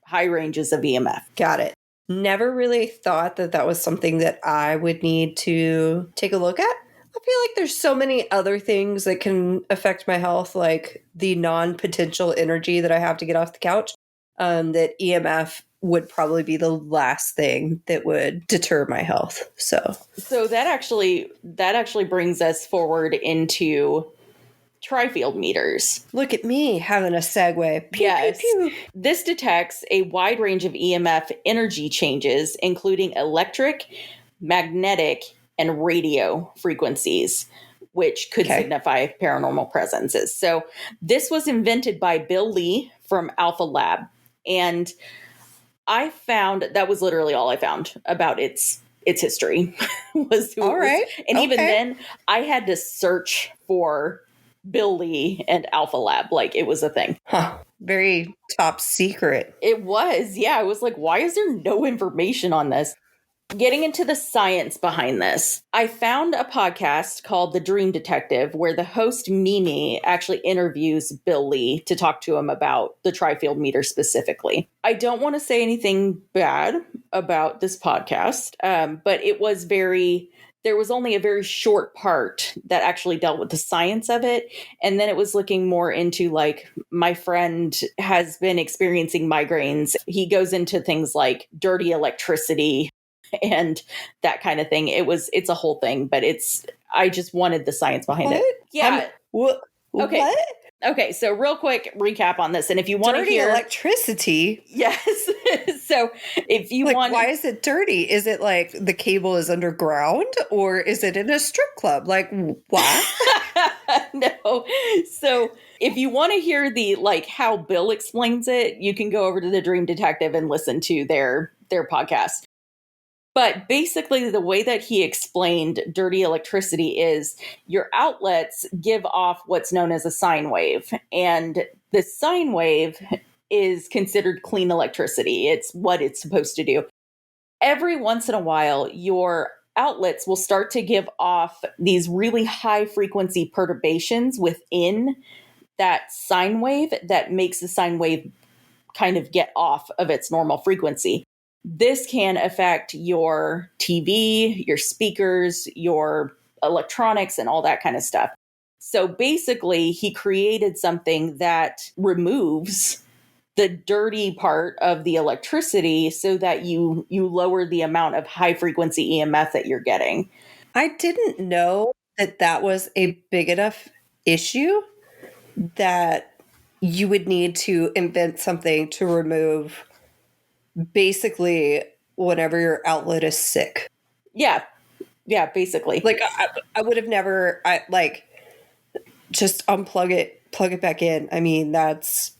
high ranges of EMF. Got it. Never really thought that that was something that I would need to take a look at. I feel like there's so many other things that can affect my health, like the non-potential energy that I have to get off the couch, that EMF would probably be the last thing that would deter my health. So that actually brings us forward into tri-field meters. Look at me having a segue. Pew, yes. pew, pew. This detects a wide range of EMF energy changes, including electric, magnetic, and radio frequencies, which could signify paranormal presences. So this was invented by Bill Lee from Alpha Lab. And I found, that was literally all I found about its history. was who all right. And even then, I had to search for Bill Lee and Alpha Lab, like it was a thing. Huh. Very top secret. It was. Yeah. I was like, why is there no information on this? Getting into the science behind this, I found a podcast called The Dream Detective where the host Mimi actually interviews Bill Lee to talk to him about the tri-field meter specifically. I don't want to say anything bad about this podcast, but there was only a very short part that actually dealt with the science of it. And then it was looking more into like, my friend has been experiencing migraines. He goes into things like dirty electricity and that kind of thing. It's a whole thing, but I just wanted the science behind it. Yeah. Okay. What? Okay, so real quick recap on this. And if you want to hear electricity. Yes. So if you want, why is it dirty? Is it like the cable is underground or is it in a strip club? Like what? No. So if you want to hear the how Bill explains it, you can go over to the Dream Detective and listen to their podcast. But basically, the way that he explained dirty electricity is your outlets give off what's known as a sine wave. And the sine wave is considered clean electricity. It's what it's supposed to do. Every once in a while, your outlets will start to give off these really high frequency perturbations within that sine wave that makes the sine wave kind of get off of its normal frequency. this can affect your TV, your speakers, your electronics, and all that kind of stuff. So basically, he created something that removes the dirty part of the electricity so that you lower the amount of high frequency EMF that you're getting. I didn't know that was a big enough issue that you would need to invent something to remove basically whenever your outlet is sick. Yeah, basically. Like I would have never just unplug it, plug it back in. I mean, that's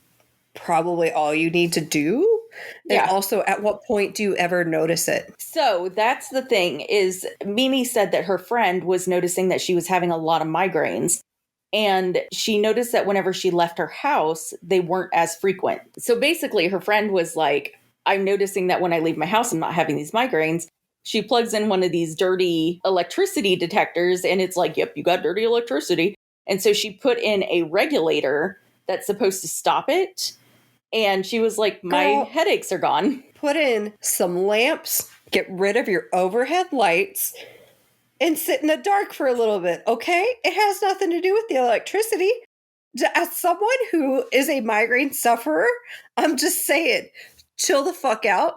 probably all you need to do. And also, at what point do you ever notice it? So that's the thing is Mimi said that her friend was noticing that she was having a lot of migraines. And she noticed that whenever she left her house, they weren't as frequent. So basically, her friend was like, I'm noticing that when I leave my house, I'm not having these migraines. She plugs in one of these dirty electricity detectors and it's like, yep, you got dirty electricity. And so she put in a regulator that's supposed to stop it. And she was like, my headaches are gone. Put in some lamps, get rid of your overhead lights, and sit in the dark for a little bit, okay? It has nothing to do with the electricity. As someone who is a migraine sufferer, I'm just saying, chill the fuck out,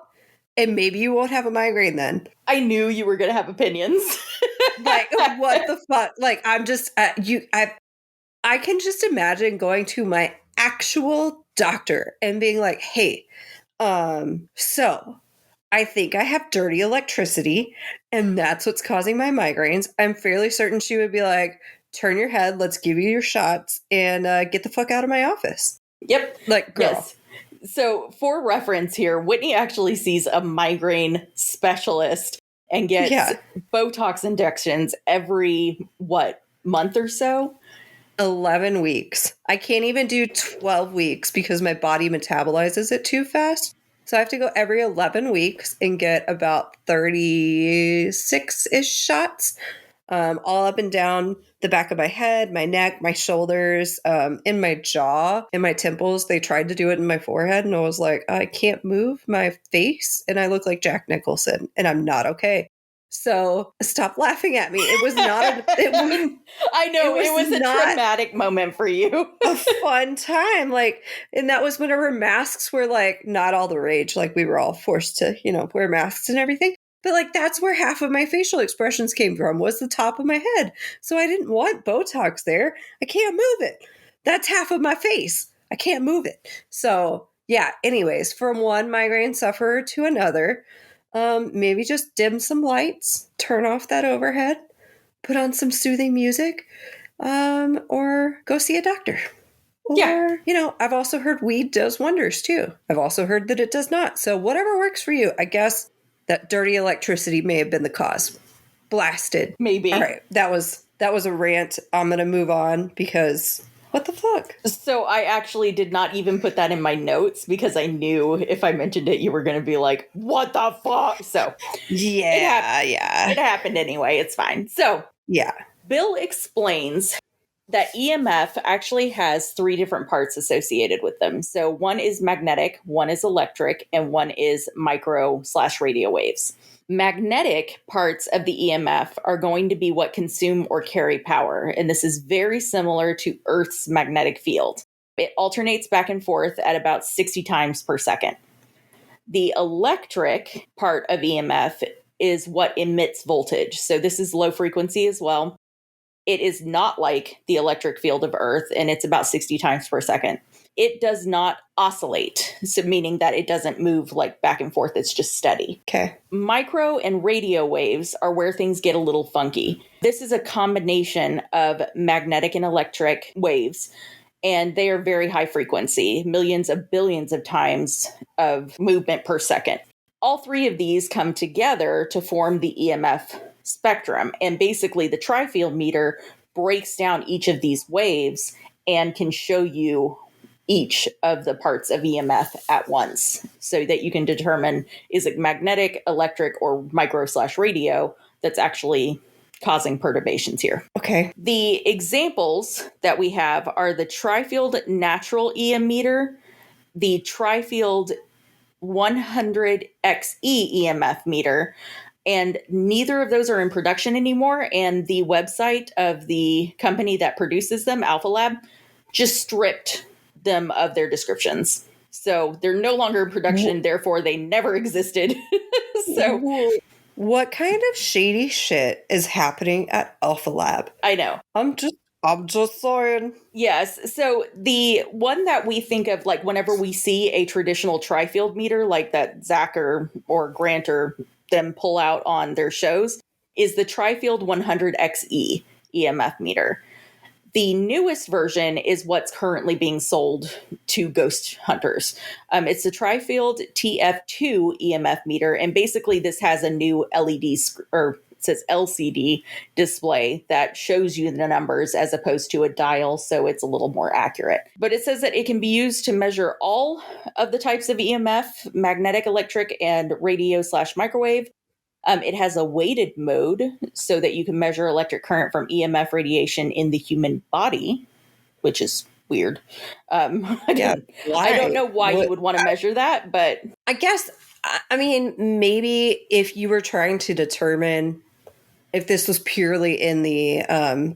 and maybe you won't have a migraine then. I knew you were going to have opinions. Like, what the fuck? Like, I'm just, I can just imagine going to my actual doctor and being like, hey, so I think I have dirty electricity and that's what's causing my migraines. I'm fairly certain she would be like, turn your head, let's give you your shots and get the fuck out of my office. Yep. Like, girl. Yes. So for reference here, Whitney actually sees a migraine specialist and gets Botox injections every, month or so? 11 weeks. I can't even do 12 weeks because my body metabolizes it too fast. So I have to go every 11 weeks and get about 36-ish shots, all up and down the back of my head, my neck, my shoulders, in my jaw, in my temples. They tried to do it in my forehead, and I was like, I can't move my face, and I look like Jack Nicholson, and I'm not okay. So stop laughing at me. It was not I know it was a traumatic moment for you. A fun time. Like, and that was whenever masks were like not all the rage. Like we were all forced to, wear masks and everything. But like that's where half of my facial expressions came from, was the top of my head. So I didn't want Botox there. I can't move it. That's half of my face. I can't move it. So yeah, anyways, from one migraine sufferer to another, maybe just dim some lights, turn off that overhead, put on some soothing music, or go see a doctor. Or, I've also heard weed does wonders too. I've also heard that it does not. So whatever works for you. I guess that dirty electricity may have been the cause. Blasted. Maybe. All right. That was a rant. I'm going to move on because what the fuck? So I actually did not even put that in my notes because I knew if I mentioned it, you were going to be like, what the fuck? So it happened anyway. It's fine. So yeah, Bill explains that EMF actually has 3 different parts associated with them. So one is magnetic, one is electric, and one is micro/radio waves. Magnetic parts of the EMF are going to be what consume or carry power. And this is very similar to Earth's magnetic field. It alternates back and forth at about 60 times per second. The electric part of EMF is what emits voltage. So this is low frequency as well. It is not like the electric field of Earth, and it's about 60 times per second. It does not oscillate, so meaning that it doesn't move like back and forth. It's just steady. Okay. Micro and radio waves are where things get a little funky. This is a combination of magnetic and electric waves, and they are very high frequency, millions of billions of times of movement per second. All 3 of these come together to form the EMF spectrum. And basically the tri-field meter breaks down each of these waves and can show you each of the parts of EMF at once so that you can determine, is it magnetic, electric, or micro/radio that's actually causing perturbations here. Okay. The examples that we have are the tri-field natural EM meter, the tri-field 100XE EMF meter. And neither of those are in production anymore. And the website of the company that produces them, Alpha Lab, just stripped them of their descriptions. So they're no longer in production, therefore they never existed. So what kind of shady shit is happening at Alpha Lab? I know. I'm just saying. Yes. So the one that we think of, like whenever we see a traditional tri-field meter, like that Zach or Grant or them pull out on their shows, is the tri-field 100XE EMF meter. The newest version is what's currently being sold to ghost hunters. It's the tri-field TF2 EMF meter, and basically this has a new LED or it says LCD display that shows you the numbers as opposed to a dial, so it's a little more accurate. But it says that it can be used to measure all of the types of EMF, magnetic, electric, and radio/microwave. It has a weighted mode so that you can measure electric current from EMF radiation in the human body, which is weird. I don't know why you would want to measure that, but I guess, I mean, maybe if you were trying to determine if this was purely in the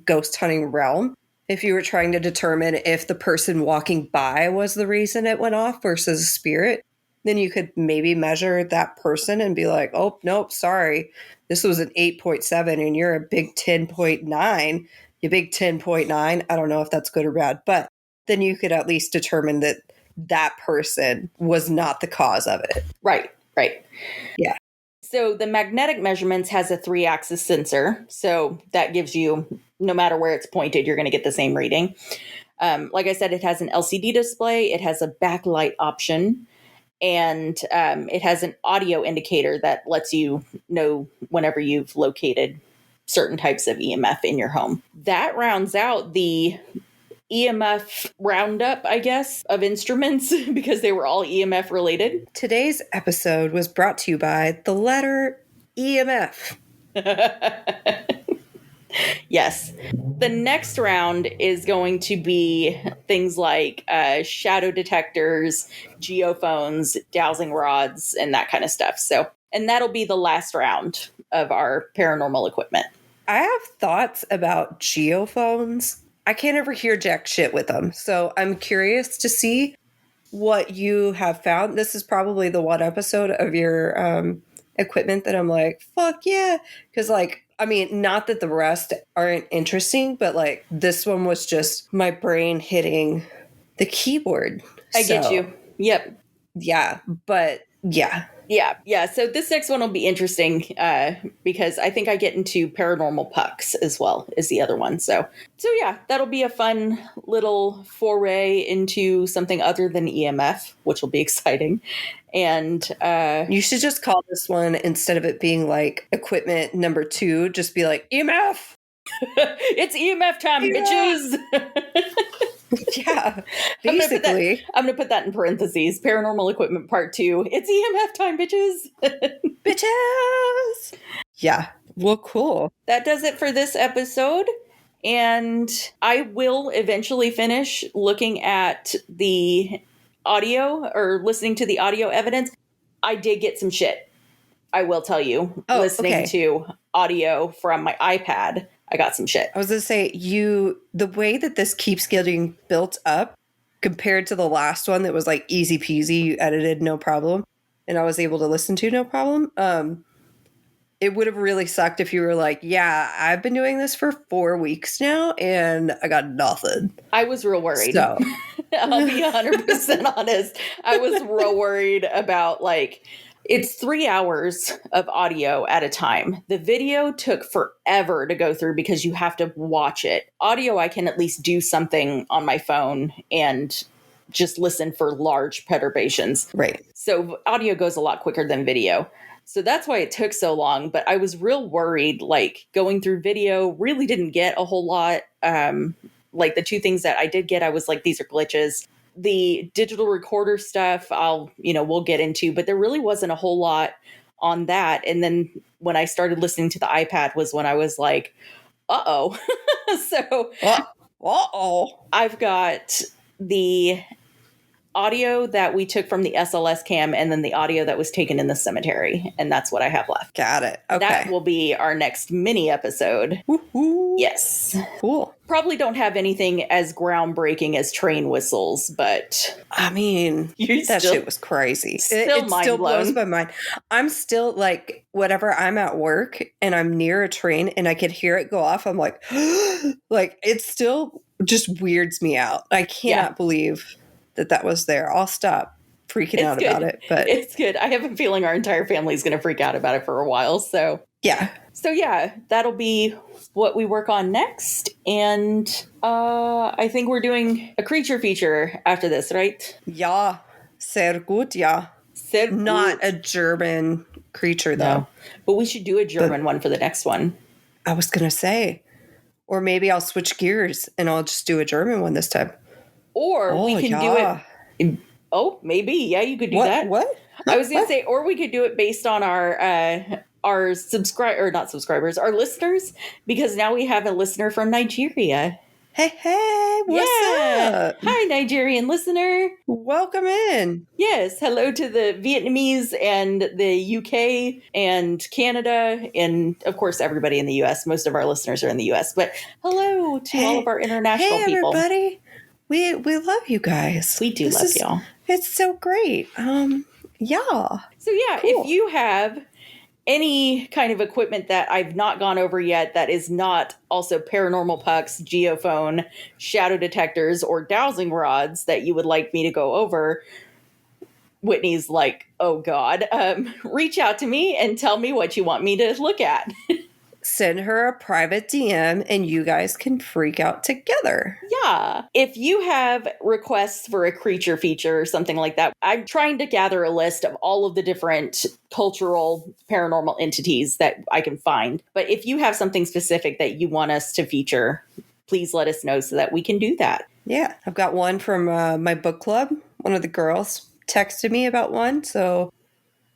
ghost hunting realm, if you were trying to determine if the person walking by was the reason it went off versus a spirit, then you could maybe measure that person and be like, oh, nope, sorry. This was an 8.7 and you're a big 10.9. You big 10.9. I don't know if that's good or bad, but then you could at least determine that that person was not the cause of it. Right. Yeah. So the magnetic measurements has a 3-axis sensor. So that gives you, no matter where it's pointed, you're going to get the same reading. Like I said, it has an LCD display. It has a backlight option. And it has an audio indicator that lets you know whenever you've located certain types of EMF in your home. That rounds out the EMF roundup, I guess, of instruments because they were all EMF related. Today's episode was brought to you by the letter EMF. Yes. The next round is going to be things like shadow detectors, geophones, dowsing rods, and that kind of stuff. So, and that'll be the last round of our paranormal equipment. I have thoughts about geophones. I can't ever hear jack shit with them. So I'm curious to see what you have found. This is probably the one episode of your equipment that I'm like, fuck yeah. Because like, I mean, not that the rest aren't interesting, but like this one was just my brain hitting the keyboard. I get you. Yep. Yeah. But yeah. Yeah. So this next one will be interesting because I think I get into paranormal pucks as well as the other one. So yeah, that'll be a fun little foray into something other than EMF, which will be exciting. And you should just call this one, instead of it being like equipment number 2, just be like EMF. It's EMF time, bitches. Yeah, basically. I'm going to put that in parentheses. Paranormal equipment part 2. It's EMF time, bitches. Bitches. Yeah. Well, cool. That does it for this episode. And I will eventually finish looking at the audio or listening to the audio evidence. I did get some shit. I will tell you. Listening to audio from my iPad, I got some shit. I was going to say, the way that this keeps getting built up compared to the last one that was like easy peasy, you edited no problem, and I was able to listen to no problem. It would have really sucked if you were like, yeah, I've been doing this for 4 weeks now and I got nothing. I was real worried. So. I'll be 100% honest. I was real worried about like, it's 3 hours of audio at a time. The video took forever to go through because you have to watch it. Audio, I can at least do something on my phone and just listen for large perturbations. Right. So audio goes a lot quicker than video. So that's why it took so long. But I was real worried, like going through video, really didn't get a whole lot. Like the 2 things that I did get, I was like, these are glitches. The digital recorder stuff, we'll get into, but there really wasn't a whole lot on that. And then when I started listening to the iPad was when I was like, uh-oh. So, uh-oh. I've got the audio that we took from the SLS cam and then the audio that was taken in the cemetery. And that's what I have left. Got it. Okay. That will be our next mini episode. Woo-hoo. Yes. Cool. Probably don't have anything as groundbreaking as train whistles, but I mean, that shit was crazy. It still blows my mind. I'm still like, whenever I'm at work and I'm near a train and I could hear it go off, I'm like, like it still just weirds me out. I cannot believe that was there. I'll stop freaking out about it, but it's good. I have a feeling our entire family is going to freak out about it for a while. So yeah. So yeah, that'll be what we work on next. And I think we're doing a creature feature after this, right? Ja, sehr gut, ja. Sehr gut. Not a German creature, though. No. But we should do a German one for the next one. I was going to say. Or maybe I'll switch gears and I'll just do a German one this time. Or we can do it. Oh, maybe. Yeah, you could do that. What? I was going to say, or we could do it based on our our listeners, because now we have a listener from Nigeria. Hey, what's up? Hi, Nigerian listener. Welcome in. Yes, hello to the Vietnamese and the UK and Canada, and of course everybody in the US. Most of our listeners are in the US, but hello to all of our international people. Hey, everybody. We love you guys. We do love y'all. It's so great. Yeah. So yeah, cool. If you have any kind of equipment that I've not gone over yet that is not also paranormal pucks, geophone, shadow detectors, or dowsing rods that you would like me to go over, Whitney's like, oh God, reach out to me and tell me what you want me to look at. Send her a private DM and you guys can freak out together. Yeah. If you have requests for a creature feature or something like that, I'm trying to gather a list of all of the different cultural paranormal entities that I can find. But if you have something specific that you want us to feature, please let us know so that we can do that. Yeah. I've got one from my book club. One of the girls texted me about one, so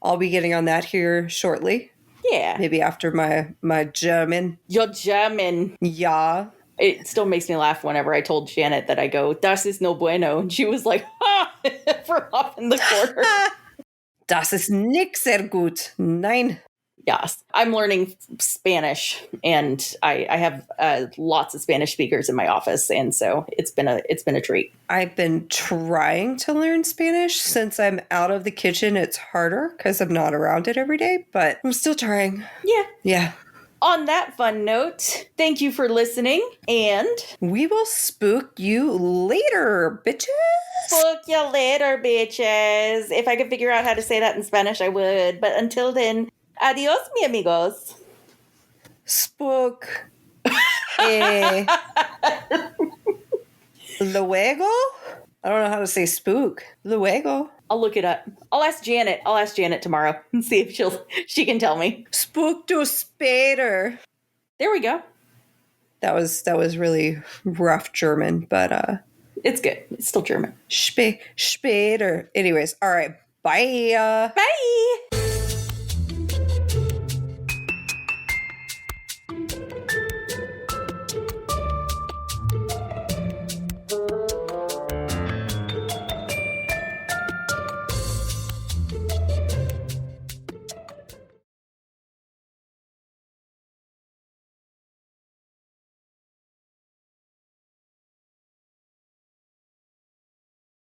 I'll be getting on that here shortly. Yeah. Maybe after my German. Your German. Yeah. It still makes me laugh whenever I told Janet that I go, das ist no bueno. And she was like, ha, for off in the corner. Das ist nicht sehr gut. Nein. Yes. I'm learning Spanish, and I have lots of Spanish speakers in my office. And so it's been a treat. I've been trying to learn Spanish. Since I'm out of the kitchen, it's harder because I'm not around it every day, but I'm still trying. Yeah. Yeah. On that fun note, thank you for listening, and we will spook you later, bitches. Spook you later, bitches. If I could figure out how to say that in Spanish, I would. But until then, adios, mi amigos. Spook. Luego? I don't know how to say spook. Luego. I'll look it up. I'll ask Janet tomorrow and see if she can tell me. Spook to spader. There we go. That was really rough German, but it's good. It's still German. Spader. Anyways, all right. Bye. Bye.